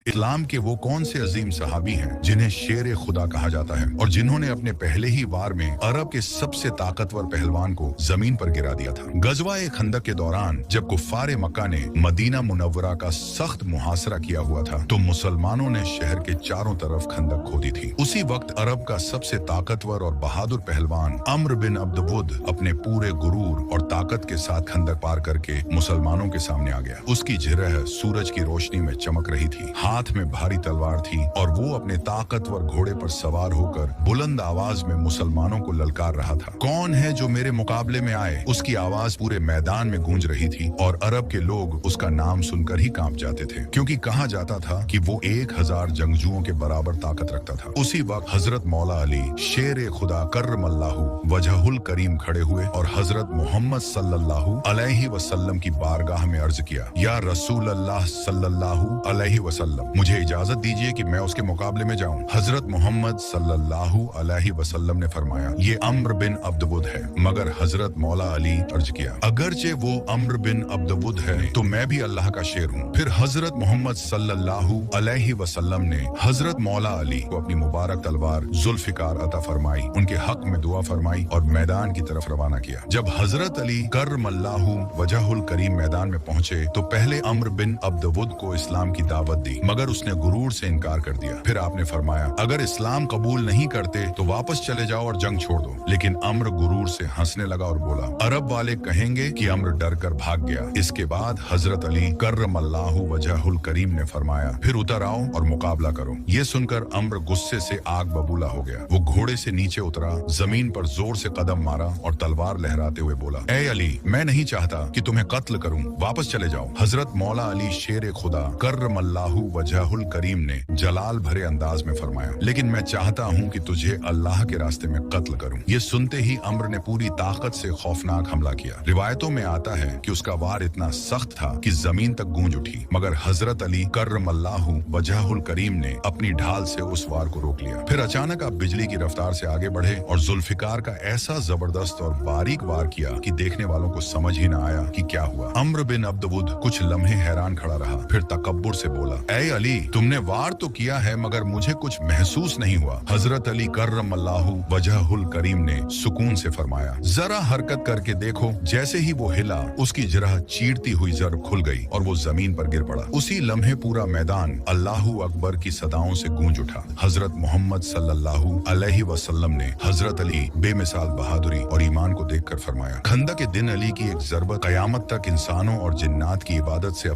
इस्लाम के वो कौन से अजीम सहाबी हैं जिन्हें शेर खुदा कहा जाता है और जिन्होंने अपने पहले ही वार में अरब के सबसे ताकतवर पहलवान को जमीन पर गिरा दिया था। गजवा-ए खंदक के दौरान जब कुफ्फारे मक्का ने मदीना मुनव्वरा का सख्त मुहासरा किया हुआ था तो मुसलमानों ने शहर के चारों तरफ खंदक खोदी थी। उसी वक्त अरब का सबसे ताकतवर और बहादुर पहलवान अम्र बिन अब्द वुद अपने पूरे गुरूर और ताकत के साथ खंदक पार करके मुसलमानों के सामने आ गया। उसकी जिरह सूरज की रोशनी में चमक रही थी, हाथ में भारी तलवार थी और वो अपने ताकतवर घोड़े पर सवार होकर बुलंद आवाज में मुसलमानों को ललकार रहा था। कौन है जो मेरे मुकाबले में आए? उसकी आवाज पूरे मैदान में गूंज रही थी और अरब के लोग उसका नाम सुनकर ही कांप जाते थे, क्योंकि कहा जाता था कि वो 1000 जंगजुओं के बराबर ताकत रखता था। उसी वक्त हजरत मौला अली शेर खुदा कर्रमल्लाहु वजहुल करीम खड़े हुए और हजरत मोहम्मद सल्लल्लाहु अलैहि वसल्लम की बारगाह में अर्ज किया, या रसूल अल्लाह सल्लल्लाहु अलैहि वसल्लम, मुझे इजाजत दीजिए कि मैं उसके मुकाबले में जाऊं। हजरत मोहम्मद सल्लल्लाहु अलैहि वसल्लम ने फरमाया, ये अम्र बिन अब्द वुद है। मगर हजरत मौला अली अर्ज किया, अगरचे वो अम्र बिन अब्द वुद है तो मैं भी अल्लाह का शेर हूँ। फिर हजरत मोहम्मद सल्लल्लाहु अलैहि वसल्लम ने हजरत मौला अली को अपनी मुबारक तलवार जुल्फिकार अता फरमाई, उनके हक में दुआ फरमाई और मैदान की तरफ रवाना किया। जब हजरत अली कर्रमल्लाहु वजहुल करीम मैदान में पहुंचे तो पहले अम्र बिन अब्द वुद को इस्लाम की दावत दी, मगर उसने गुरूर से इनकार कर दिया। फिर आपने फरमाया, अगर इस्लाम कबूल नहीं करते तो वापस चले जाओ और जंग छोड़ दो। लेकिन अम्र गुरूर से हंसने लगा और बोला, अरब वाले कहेंगे कि अम्र डर कर भाग गया। इसके बाद हजरत अली कर्रमल्लाहु वजहुल करीम ने फरमाया, फिर उतर आओ और मुकाबला करो। ये सुनकर अम्र गुस्से से आग बबूला हो गया। वो घोड़े से नीचे उतरा, जमीन पर जोर से कदम मारा और तलवार लहराते हुए बोला, ए अली, मैं नहीं चाहता कि तुम्हें कत्ल करूं, वापस चले जाओ। हजरत मौला अली शेर खुदा कर्रमल्लाहु वजहुल करीम ने जलाल भरे अंदाज में फरमाया, लेकिन मैं चाहता हूं कि तुझे अल्लाह के रास्ते में कत्ल करूं। ये सुनते ही अम्र ने पूरी ताकत से खौफनाक हमला किया। रिवायतों में आता है कि उसका वार इतना सख्त था कि जमीन तक गूंज उठी, मगर हजरत अली कर्रमल्लाहु वजहुल करीम ने अपनी ढाल से उस वार को रोक लिया। फिर अचानक आप बिजली की रफ्तार से आगे बढ़े और जुल्फिकार का ऐसा जबरदस्त और बारीक वार किया कि देखने वालों को समझ ही ना आया कि क्या हुआ। अम्र बिन अब्द वुद कुछ लम्हे हैरान खड़ा रहा, फिर तकब्बुर से बोला, ए अली, तुमने वार तो किया है मगर मुझे कुछ महसूस नहीं हुआ। हजरत अली कर्रमल्लाहु वजहुल करीम ने सुकून से फरमाया, जरा हरकत करके देखो। जैसे ही वो हिला, उसकी जरह चीरती हुई जर खुल गई और वो जमीन पर गिर पड़ा। उसी लम्हे पूरा मैदान अल्लाहू अकबर की सदाओं से गूंज उठा। हजरत मोहम्मद सल्लल्लाहु अलैहि वसल्लम ने हजरत अली बेमिसाल बहादुरी और ईमान को देखकर फरमाया, खंदक के दिन अली की एक जरबत कयामत तक इंसानों और जिन्नात की इबादत से